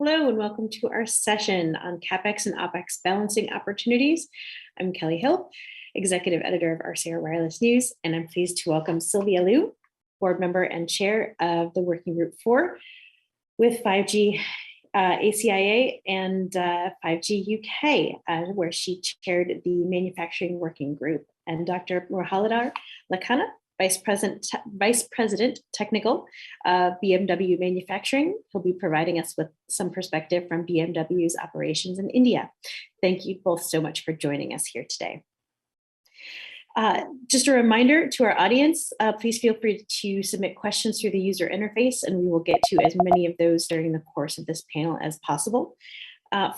Hello and welcome to our session on CAPEX and OPEX balancing opportunities. I'm Kelly Hill, Executive Editor of RCR Wireless News, and I'm pleased to welcome Sylvia Liu, Board Member and Chair of the Working Group 4 with 5G ACIA and 5G UK, where she chaired the Manufacturing Working Group, and Dr. Muralidhar Lakhana, Vice President Technical of BMW Manufacturing. He'll be providing us with some perspective from BMW's operations in India. Thank you both so much for joining us here today. Just a reminder to our audience, please feel free to submit questions through the user interface, and we will get to as many of those during the course of this panel as possible.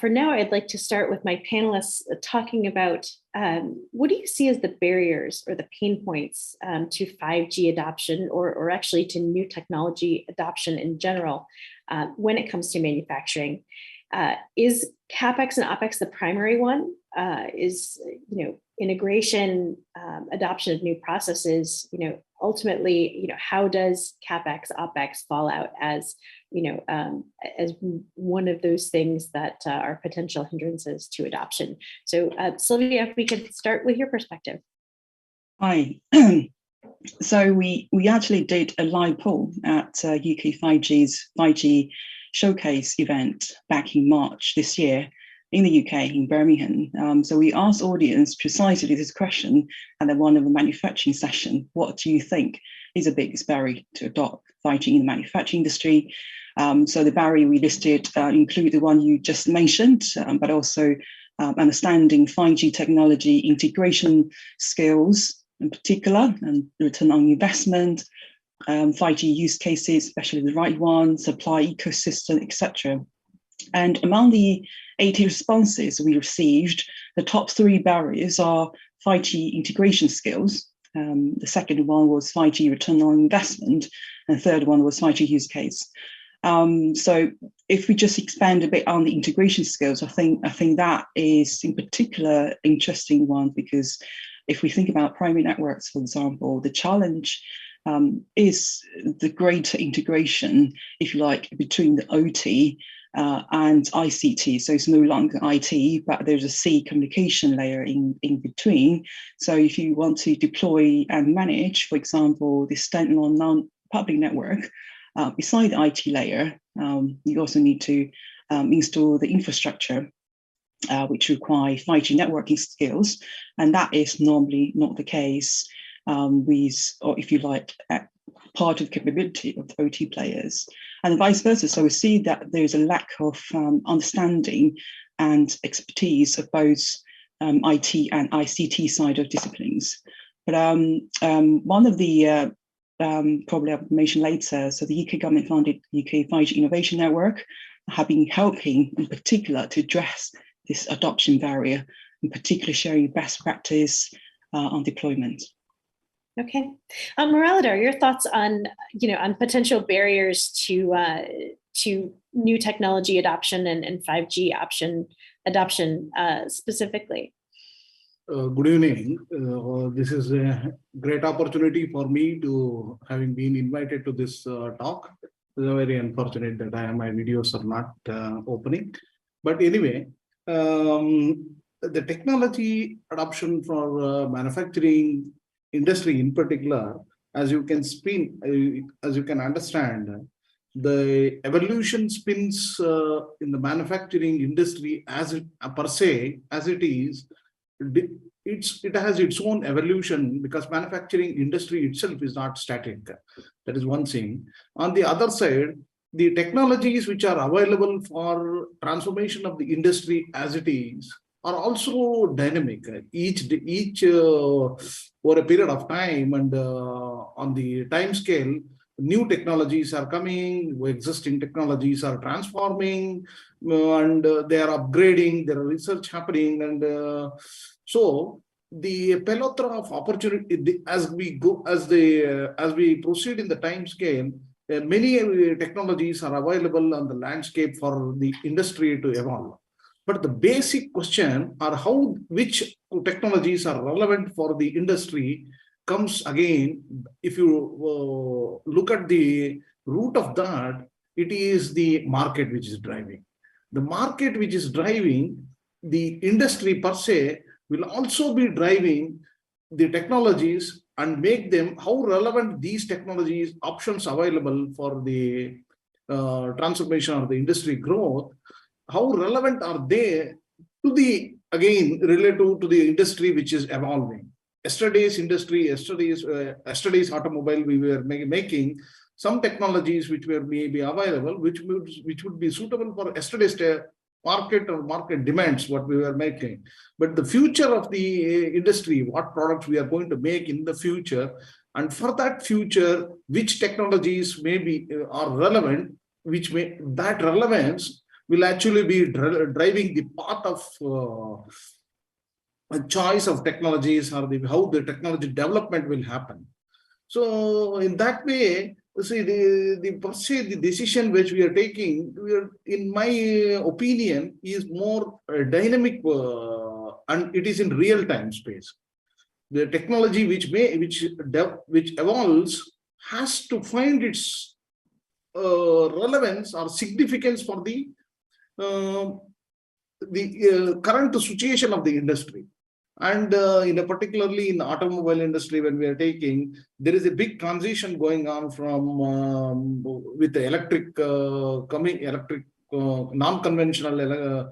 For now, I'd like to start with my panelists talking about what do you see as the barriers or the pain points to 5G adoption or actually to new technology adoption in general when it comes to manufacturing? Is CAPEX and OPEX the primary one? Is integration, adoption of new processes, ultimately, how does CAPEX, OPEX fall out as as one of those things that are potential hindrances to adoption? So Sylvia, if we could start with your perspective. Hi. So we actually did a live poll at UK 5G's 5G showcase event back in March this year in the UK, in Birmingham. So we asked audience precisely this question at one of the manufacturing session. What do you think is the biggest barrier to adopt 5G in the manufacturing industry? So the barrier we listed include the one you just mentioned, but also understanding 5G technology integration skills in particular, and return on investment, 5G use cases, especially the right one, supply ecosystem, etc. And among the 80 responses we received, the top 3 barriers are 5G integration skills. The second one was 5G return on investment, and the third one was 5G use case. So if we just expand a bit on the integration skills, I think that is in particular interesting one, because if we think about private networks, for example, the challenge is the greater integration, if you like, between the OT and ICT. So it's no longer IT, but there's a C communication layer in between. So if you want to deploy and manage, for example, the standalone non-public network, beside the IT layer, you also need to install the infrastructure, which require 5G networking skills. And that is normally not the case with, or if you like, part of capability of the OT players, and vice versa. So we see that there's a lack of understanding and expertise of both IT and ICT side of disciplines. But one of the probably I'll mention later, so the UK government funded UK 5G Innovation Network have been helping in particular to address this adoption barrier, in particular sharing best practice on deployment. Okay, Muralidhar, your thoughts on on potential barriers to new technology adoption and 5G adoption specifically. Good evening. This is a great opportunity for me to having been invited to this talk. It's very unfortunate that my videos are not opening, but anyway, the technology adoption for manufacturing industry in particular, as you can understand, the evolution spins in the manufacturing industry as it per se as it is. It has its own evolution, because manufacturing industry itself is not static. That is one thing. On the other side, the technologies which are available for transformation of the industry as it is are also dynamic. Each over a period of time, and on the time scale, new technologies are coming, existing technologies are transforming, and they are upgrading, there are research happening, and so the plethora of opportunity as we proceed in the time scale, many technologies are available on the landscape for the industry to evolve. But the basic question are which technologies are relevant for the industry comes again. If you look at the root of that, it is the market which is driving. the market which is driving the industry per se will also be driving the technologies and make them how relevant these technologies options available for the transformation of the industry growth, how relevant are they to the, again, relative to the industry which is evolving. Yesterday's industry, yesterday's automobile, we were making some technologies which were maybe available, which would be suitable for yesterday's market or market demands, what we were making. But the future of the industry, what products we are going to make in the future, and for that future, which technologies maybe are relevant, which may, that relevance will actually be driving the path of a choice of technologies, or how the technology development will happen. So in that way, see, the decision which we are taking, in my opinion, is more dynamic, and it is in real time space. The technology which evolves has to find its relevance or significance for the current situation of the industry. And particularly in the automobile industry, when we are taking, there is a big transition going on from with the electric non-conventional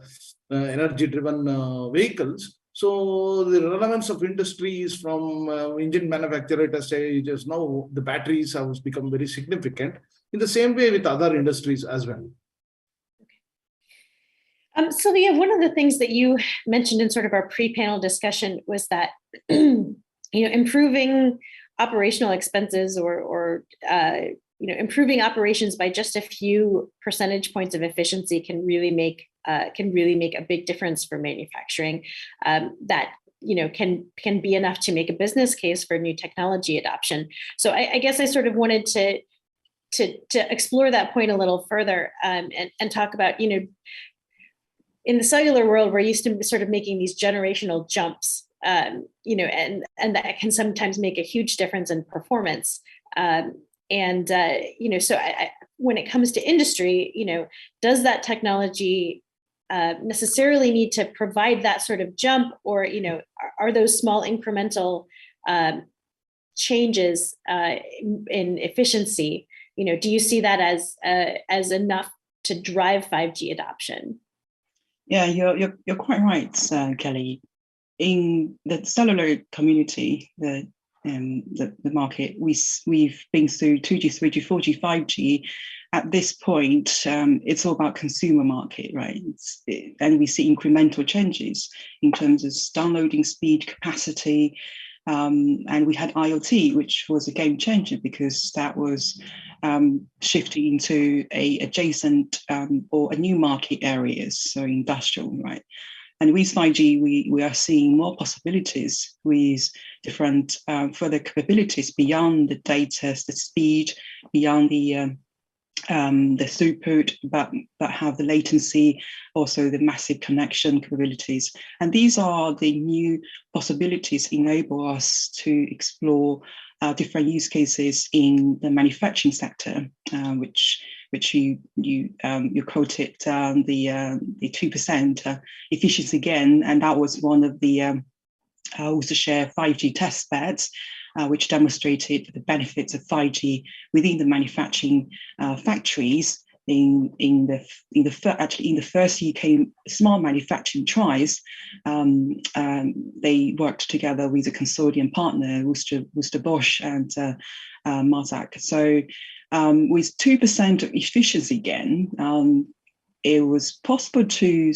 energy-driven vehicles. So the relevance of industry is from engine manufacturer stages. Now the batteries have become very significant. In the same way with other industries as well. Sylvia, one of the things that you mentioned in sort of our pre-panel discussion was that improving operational expenses or improving operations by just a few percentage points of efficiency can really make a big difference for manufacturing. That can be enough to make a business case for new technology adoption. So I guess I sort of wanted to explore that point a little further and talk about in the cellular world, we're used to sort of making these generational jumps, and that can sometimes make a huge difference in performance. So when it comes to industry, does that technology necessarily need to provide that sort of jump, or are those small incremental changes in efficiency? Do you see that as enough to drive 5G adoption? Yeah, you're quite right, Kelly. In the cellular community, the market, we've been through 2G, 3G, 4G, 5G. At this point, it's all about consumer market, right? And we see incremental changes in terms of downloading speed, capacity, and we had IoT, which was a game changer because that was shifting into a adjacent or a new market areas, so industrial, right? And with 5G, we are seeing more possibilities with different further capabilities beyond the data, the speed, beyond the throughput, but have the latency, also the massive connection capabilities. And these are the new possibilities enable us to explore different use cases in the manufacturing sector, which you quoted the 2% efficiency again, and that was one of the also share 5G test beds, which demonstrated the benefits of 5G within the manufacturing factories. In the first UK smart manufacturing trials, they worked together with a consortium partner, Worcester Bosch and Marzak. So with 2% of efficiency gain, it was possible to,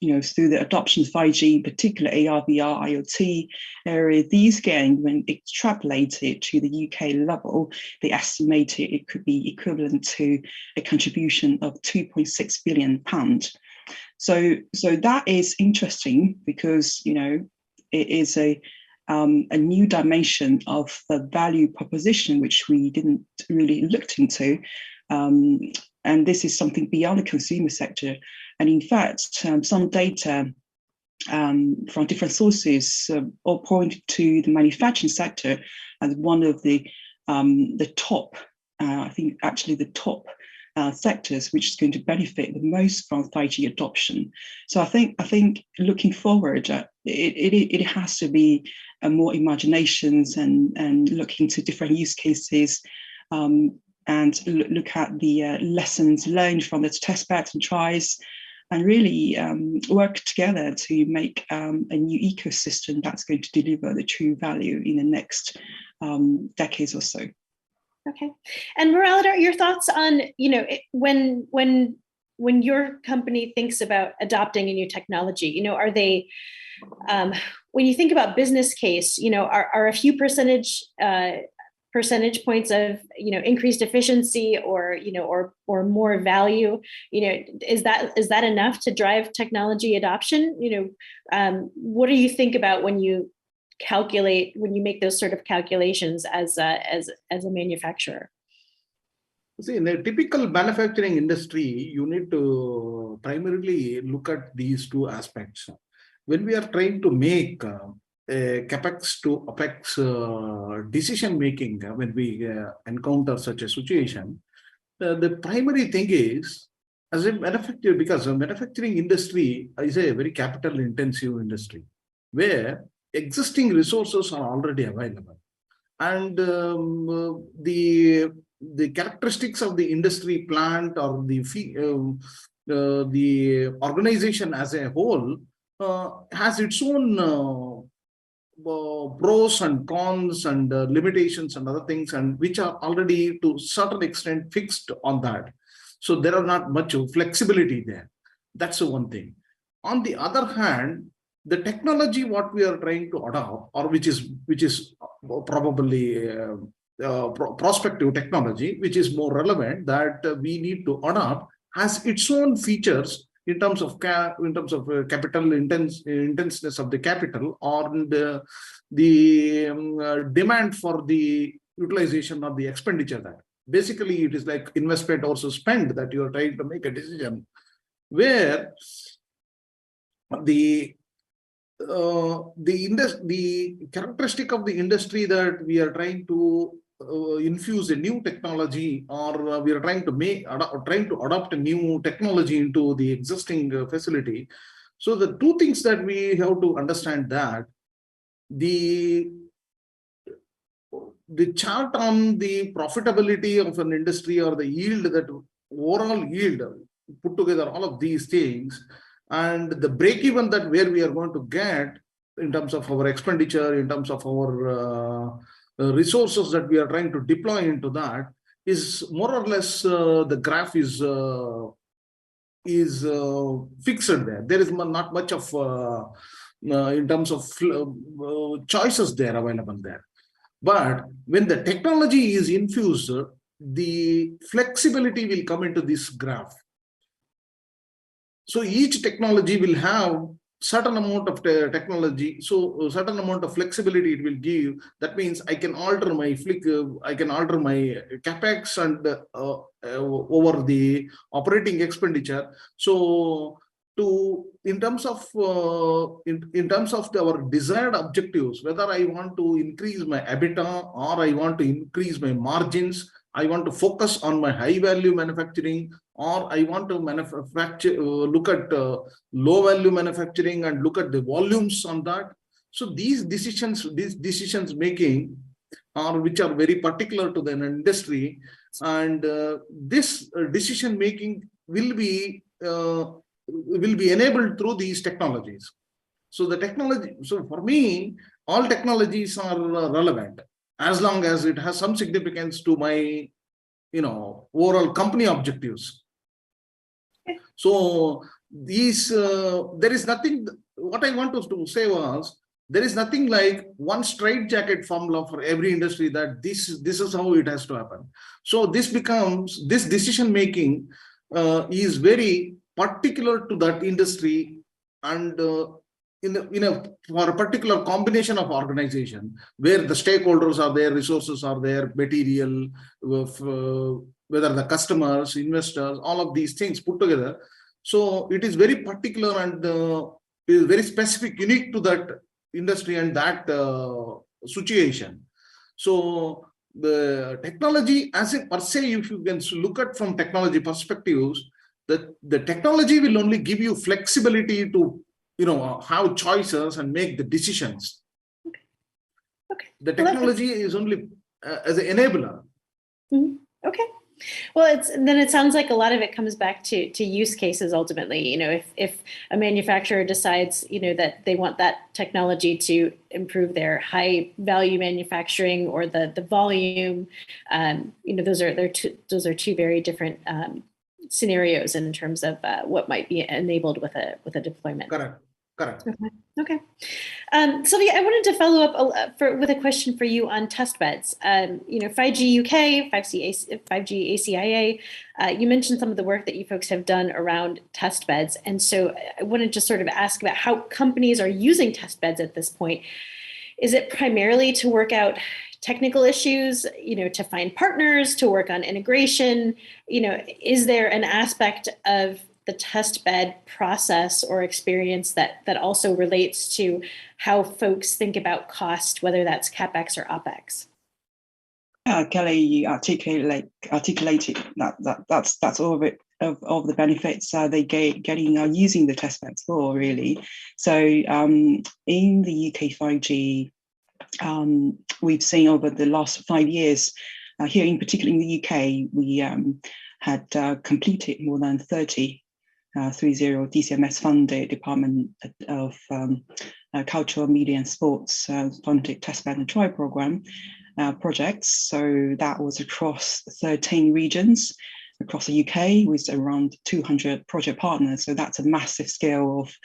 through the adoption of 5G, in particular AR, VR, IoT area, these gains, when extrapolated to the UK level, they estimated it could be equivalent to a contribution of £2.6 billion. So that is interesting because, it is a new dimension of the value proposition, which we didn't really look into. And this is something beyond the consumer sector. And in fact, some data from different sources all point to the manufacturing sector as one of the top, I think actually the top sectors which is going to benefit the most from 5G adoption. So I think looking forward, it has to be more imaginations and looking to different use cases, and look at the lessons learned from the test beds and tries, and really work together to make a new ecosystem that's going to deliver the true value in the next decades or so. Okay, and Muralidar, your thoughts on, when your company thinks about adopting a new technology, are they, when you think about business case, are a few percentage points of increased efficiency or more value, is that enough to drive technology adoption? What do you think about when you make those sort of calculations as a manufacturer? See, in a typical manufacturing industry, you need to primarily look at these two aspects. When we are trying to make a CAPEX to OPEX decision making, when we encounter such a situation, the primary thing is, as a manufacturer, because the manufacturing industry is a very capital intensive industry where existing resources are already available, and the characteristics of the industry plant or the organization as a whole has its own pros and cons and limitations and other things, and which are already to a certain extent fixed on that. So there are not much flexibility there. That's the one thing. On the other hand, the technology what we are trying to adopt, or which is probably prospective technology, which is more relevant that we need to adopt, has its own features in terms of capital intenseness of the capital, or the demand for the utilization of the expenditure. That basically it is like investment also spend, that you are trying to make a decision where the characteristic of the industry that we are trying to infuse a new technology, or we are trying to adopt a new technology into the existing facility. So the two things that we have to understand, that the chart on the profitability of an industry, or the yield, that overall yield, put together all of these things, and the break even that where we are going to get in terms of our expenditure, in terms of our resources that we are trying to deploy into that, is more or less the graph is fixed there. There is not much of in terms of choices there available there. But when the technology is infused, the flexibility will come into this graph. So each technology will have certain amount of technology, so a certain amount of flexibility it will give. That means I can alter my CAPEX and over the operating expenditure. So in terms of our desired objectives, whether I want to increase my EBITDA or I want to increase my margins, I want to focus on my high value manufacturing, or I want to look at low value manufacturing and look at the volumes on that. So these decisions making are, which are very particular to the industry, and this decision making will be enabled through these technologies. So the technology, so for me, all technologies are relevant as long as it has some significance to my overall company objectives. So these there is nothing, what I want to say was, there is nothing like one straitjacket formula for every industry that this is how it has to happen. So this decision making is very particular to that industry, and for a particular combination of organization where the stakeholders are there, resources are there, material, whether the customers, investors, all of these things put together. So it is very particular and is very specific, unique to that industry and that situation. So the technology as a per se, if you can look at from technology perspectives, the technology will only give you flexibility to, have choices and make the decisions. Okay. The technology is only as an enabler. Mm-hmm. Okay. Well, then it sounds like a lot of it comes back to use cases ultimately. If a manufacturer decides, that they want that technology to improve their high value manufacturing or the volume, those are two very different scenarios in terms of what might be enabled with a deployment. Correct. Okay. Sylvia, I wanted to follow up with a question for you on test beds. 5G UK, 5G ACIA, you mentioned some of the work that you folks have done around test beds. And so I wanted to sort of ask about how companies are using test beds at this point. Is it primarily to work out technical issues, to find partners, to work on integration? Is there an aspect of the test bed process or experience that also relates to how folks think about cost, whether that's CAPEX or OPEX? Kelly, you articulated that's all of it, of the benefits they getting using the test beds for, really. So in the UK 5G, we've seen over the last 5 years, here in particular in the UK, we had completed more than 30 DCMS funded Department of Cultural, Media and Sports funded testbed and trial program projects. So that was across 13 regions across the UK with around 200 project partners. So that's a massive scale of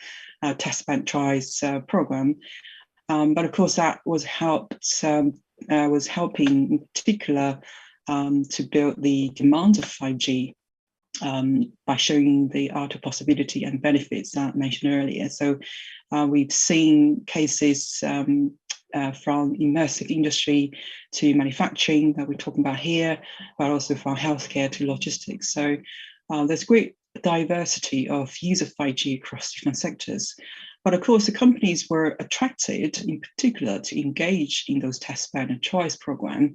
testbed trials program. But of course, that was helping in particular to build the demand of 5G. By showing the art of possibility and benefits that I mentioned earlier. So we've seen cases from immersive industry to manufacturing that we're talking about here, but also from healthcare to logistics. So there's great diversity of use of 5G across different sectors. But of course, the companies were attracted in particular to engage in those testbed and choice program,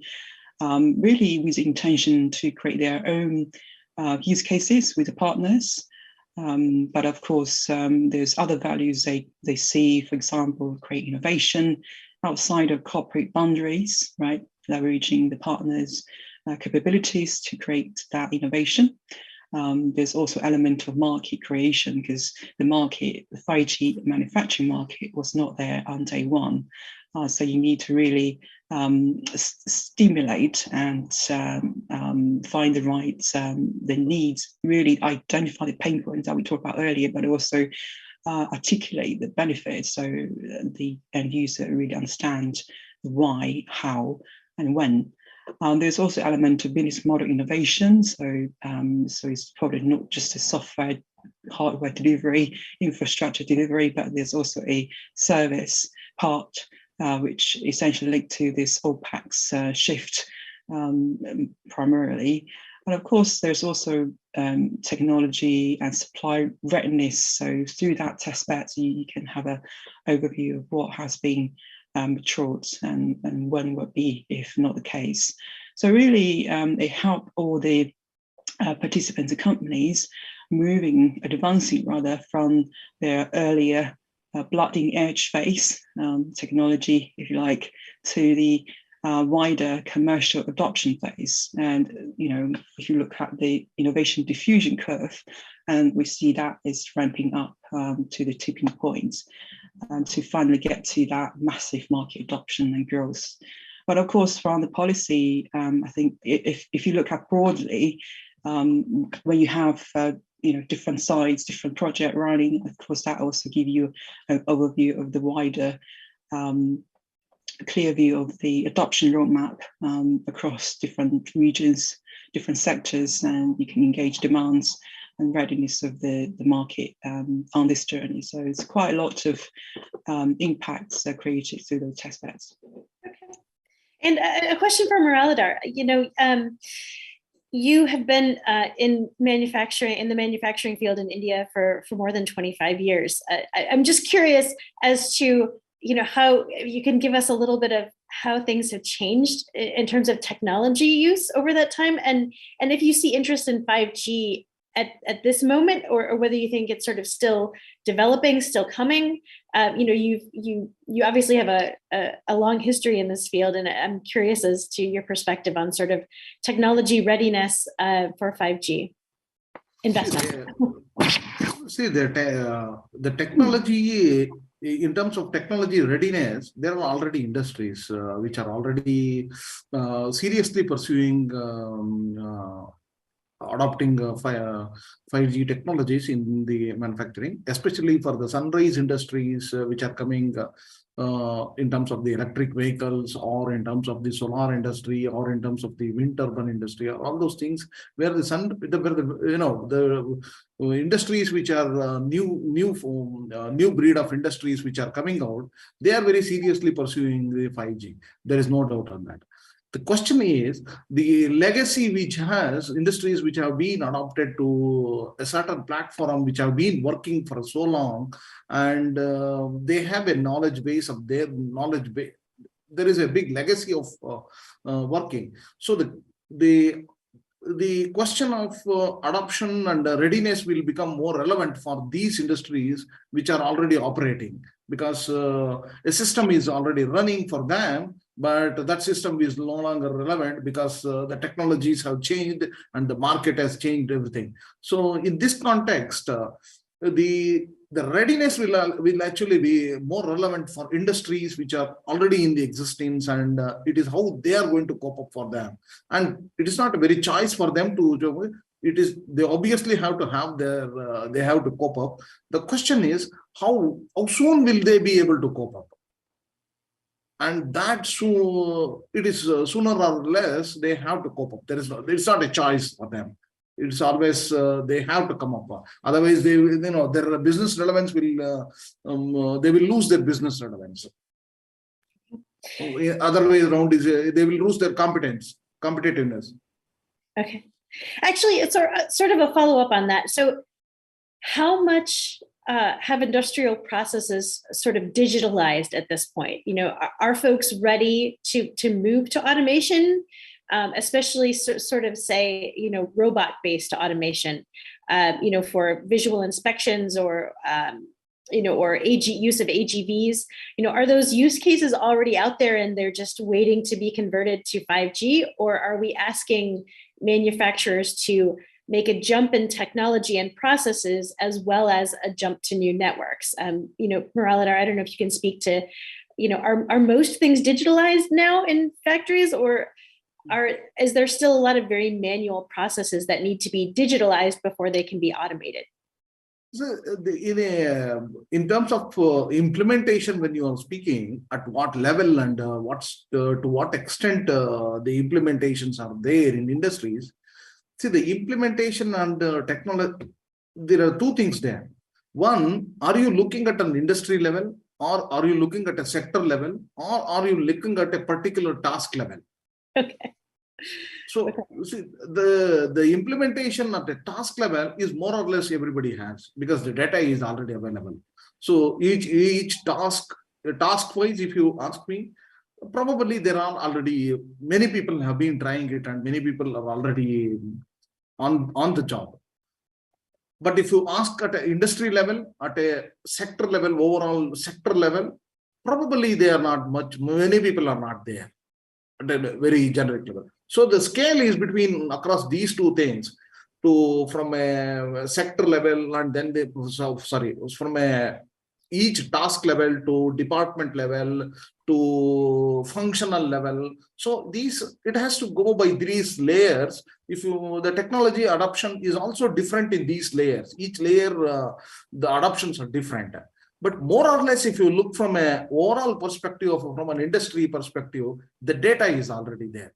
really with the intention to create their own use cases with the partners. But of course, there's other values they see, for example, create innovation outside of corporate boundaries, right? Leveraging the partners' capabilities to create that innovation. There's also element of market creation because the 5G manufacturing market was not there on day one. So you need to really stimulate and find the right, the needs, really identify the pain points that we talked about earlier, but also articulate the benefits so the end user really understands why, how, and when. There's also element of business model innovation. So it's probably not just a software, hardware delivery, infrastructure delivery, but there's also a service part, which essentially linked to this OPEX shift primarily. And of course, there's also technology and supply readiness. So through that test bed, you can have an overview of what has been matured and when would be, if not the case. So really, it helped all the participants and companies advancing rather from their earlier bleeding edge phase technology, if you like, to the wider commercial adoption phase. And if you look at the innovation diffusion curve, and we see that is ramping up to the tipping points to finally get to that massive market adoption and growth. But of course, from the policy, I think if you look at broadly, when you have different sides, different project running, of course, that also give you an overview of the wider clear view of the adoption roadmap across different regions, different sectors, and you can engage demands and readiness of the market on this journey. So it's quite a lot of impacts created through those test beds. Okay. And a question for Muralidhar. You have been in the manufacturing field in India for more than 25 years. I'm just curious as to how you can give us a little bit of how things have changed in terms of technology use over that time, and if you see interest in 5G at this moment, or whether you think it's sort of still developing, still coming. You obviously have a long history in this field, and I'm curious as to your perspective on sort of technology readiness for 5G investment. See, the technology, in terms of technology readiness, there are already industries which are already seriously pursuing adopting 5G technologies in the manufacturing, especially for the sunrise industries which are coming in terms of the electric vehicles, or in terms of the solar industry, or in terms of the wind turbine industry, or all those things where the industries which are new breed of industries which are coming out, they are very seriously pursuing the 5G. There is no doubt on that. The question is the legacy which has industries which have been adopted to a certain platform, which have been working for so long, and they have a knowledge base of their knowledge base. There is a big legacy of working. So the question of adoption and readiness will become more relevant for these industries which are already operating, because a system is already running for them, but that system is no longer relevant because the technologies have changed and the market has changed everything. So in this context, the readiness will actually be more relevant for industries which are already in the existence, and it is how they are going to cope up for them. And it is not a very choice for them to, it is, they obviously have to have their, they have to cope up. The question is, how soon will they be able to cope up? And that it is sooner or less they have to cope up. It's not a choice for them. It's always they have to come up. Otherwise, their business relevance will they will lose their business relevance. Other way around is they will lose their competitiveness. Okay, actually, it's sort of a follow up on that. So, how much have industrial processes sort of digitalized at this point? Are folks ready to move to automation, especially sort of say, robot-based automation, for visual inspections, or or use of AGVs? Are those use cases already out there and they're just waiting to be converted to 5G, or are we asking manufacturers to make a jump in technology and processes as well as a jump to new networks? Muralidhar, I don't know if you can speak to, are most things digitalized now in factories, or is there still a lot of very manual processes that need to be digitalized before they can be automated? So in terms of implementation, when you are speaking, at what level and to what extent the implementations are there in industries? See, the implementation and technology, there are two things there. One, are you looking at an industry level, or are you looking at a sector level, or are you looking at a particular task level? Okay. So, see, the implementation at the task level is more or less everybody has, because the data is already available. So each task-wise, if you ask me, probably there are already many people have been trying it, and many people are already on the job. But if you ask at an industry level, at a sector level, overall sector level, probably they are not much. Many people are not there at a very generic level. So the scale is between across these two things, from a sector level, and then from each task level to department level to functional level. So it has to go by these layers. The technology adoption is also different in these layers. Each layer, the adoptions are different. But more or less, if you look from an overall perspective, from an industry perspective, the data is already there.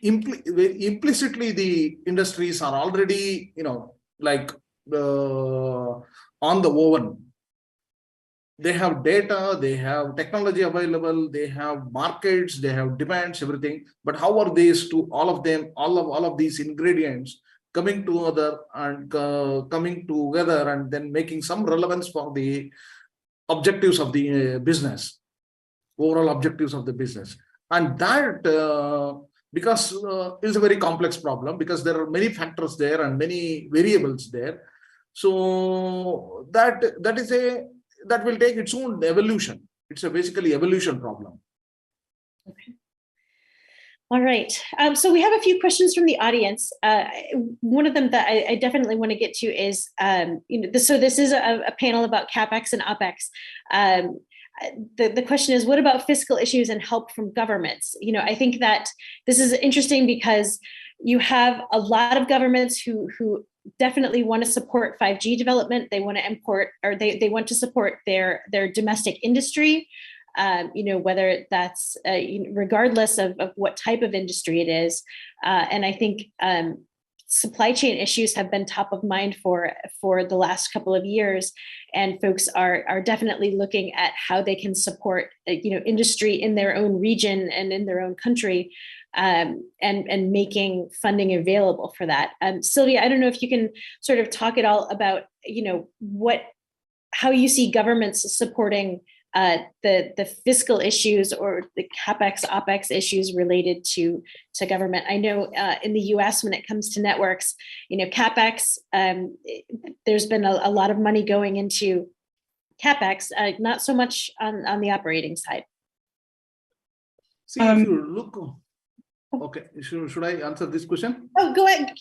Implicitly, the industries are already, like on the oven. They have data, they have technology available, they have markets, they have demands, everything. But how are these all of these ingredients coming together and then making some relevance for the objectives of the business, overall objectives of the business. And that, because it's a very complex problem, because there are many factors there and many variables there. So that will take its own evolution. It's a basically evolution problem. Okay. All right. So we have a few questions from the audience. One of them that I definitely want to get to is, so this is a panel about CAPEX and OPEX. The question is, what about fiscal issues and help from governments? I think that this is interesting because you have a lot of governments who definitely want to support 5G development. They want to import, or they want to support their domestic industry. Whether that's regardless of what type of industry it is. And I think supply chain issues have been top of mind for the last couple of years. And folks are definitely looking at how they can support, industry in their own region and in their own country, and making funding available for that. Sylvia, I don't know if you can sort of talk at all about, how you see governments supporting the fiscal issues or the CAPEX, OPEX issues related to government. I know in the US, when it comes to networks, CAPEX, there's been a lot of money going into CAPEX, not so much on the operating side. See, if you look, okay, should I answer this question? Oh, go ahead.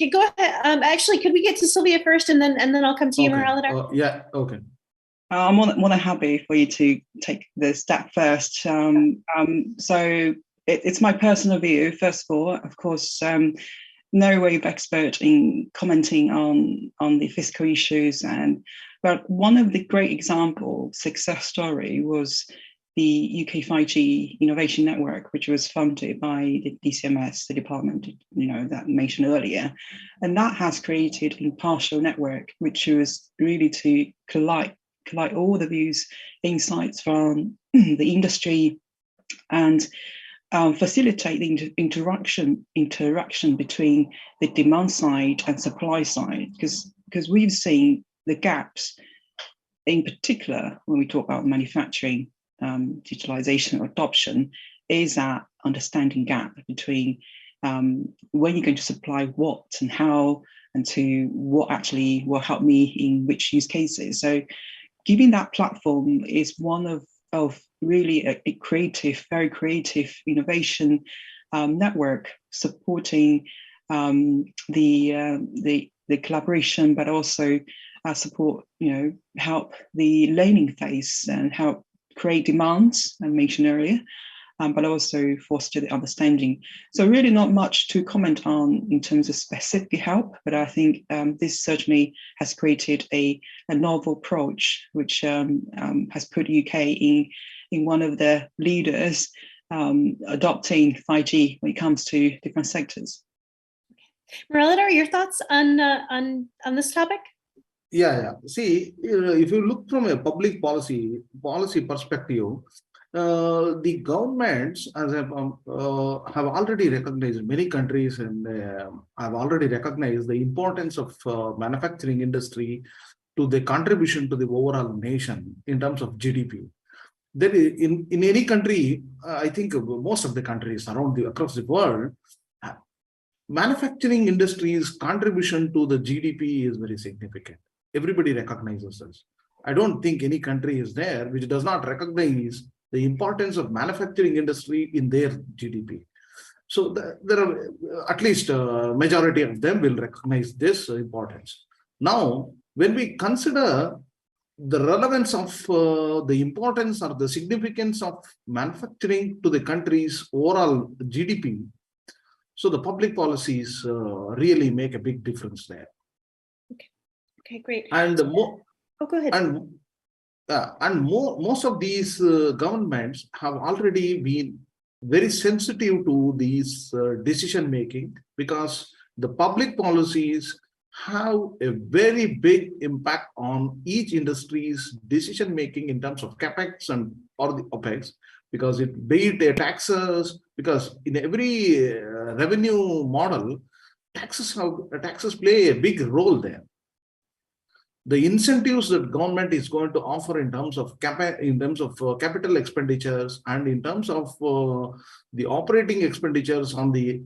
Actually, could we get to Sylvia first, and then I'll come to you, Muralidhar? Yeah, okay. I'm more than happy for you to take the step first. So it's my personal view, first of all. Of course, no way of expert in commenting on the fiscal issues. But one of the great example success story was the UK 5G Innovation Network, which was funded by the DCMS, the department, that I mentioned earlier. And that has created an impartial network, which was really to collide all the views, insights from the industry, and facilitate the interaction between the demand side and supply side, because we've seen the gaps, in particular when we talk about manufacturing digitalization or adoption, is that understanding gap between when you're going to supply what and how, and to what actually will help me in which use cases. So giving that platform is one of really a creative, very creative innovation network, supporting the collaboration, but also support, help the learning phase and help create demands, I mentioned earlier, but also foster the understanding. So really not much to comment on in terms of specific help, but I think this certainly has created a novel approach, which has put UK in one of the leaders adopting 5G when it comes to different sectors. Muralidhar, your thoughts on this topic? Yeah. See, if you look from a public policy perspective, the governments, as have already recognized, many countries and have already recognized the importance of manufacturing industry to the contribution to the overall nation in terms of GDP. There is, in any country, I think most of the countries across the world, manufacturing industry's contribution to the GDP is very significant. Everybody recognizes this. I don't think any country is there which does not recognize the importance of manufacturing industry in their GDP. So there are at least a majority of them will recognize this importance. Now, when we consider the relevance of the importance or the significance of manufacturing to the country's overall GDP, so the public policies really make a big difference there. Okay, great. And go ahead. And most of these governments have already been very sensitive to these decision making, because the public policies have a very big impact on each industry's decision making in terms of CAPEX or the OPEX, because be it taxes, because in every revenue model, taxes play a big role there. the incentives that government is going to offer in terms of capital expenditures and in terms of the operating expenditures on the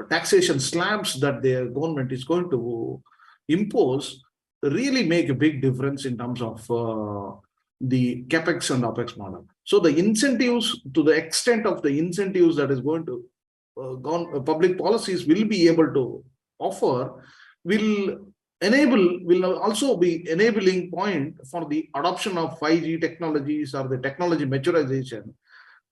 taxation slabs that the government is going to impose really make a big difference in terms of the CAPEX and OPEX model. So the incentives, to the extent of the incentives that is going to public policies will be able to offer, will also be enabling point for the adoption of 5G technologies or the technology maturization.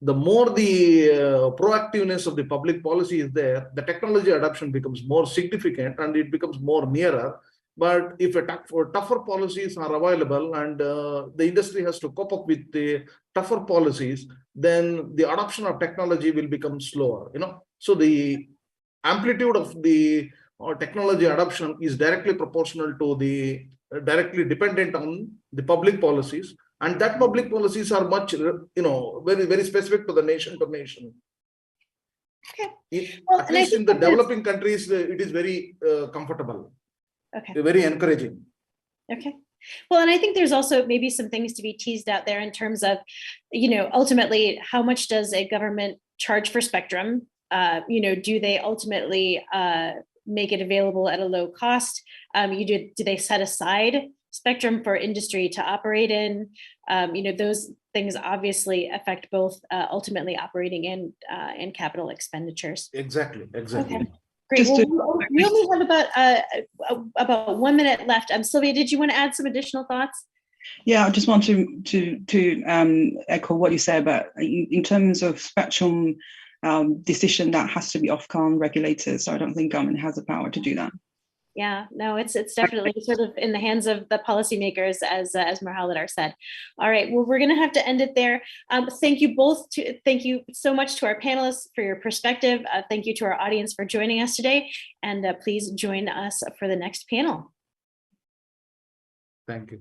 The more the proactiveness of the public policy is there, the technology adoption becomes more significant and it becomes more nearer. But if tougher policies are available and the industry has to cope up with the tougher policies, then the adoption of technology will become slower. So the amplitude of the technology adoption is directly proportional to the directly dependent on the public policies, and that public policies are much very, very specific to the nation to nation. Okay. At least in the developing countries, it is very comfortable. Okay. Very encouraging. Okay. Well, and I think there's also maybe some things to be teased out there in terms of, ultimately, how much does a government charge for spectrum? Do they ultimately make it available at a low cost? Do they set aside spectrum for industry to operate in? Those things obviously affect both ultimately operating and capital expenditures. Exactly. Okay. Great. Well, we only have about 1 minute left. Sylvia, did you want to add some additional thoughts? Yeah, I just want to echo what you said about in terms of spectrum decision that has to be Ofcom regulators. So I don't think government has the power to do that. Yeah, no, it's definitely sort of in the hands of the policymakers, as Marhaladar said. All right, well, we're going to have to end it there. Thank you both. Thank you so much to our panelists for your perspective. Thank you to our audience for joining us today. And please join us for the next panel. Thank you.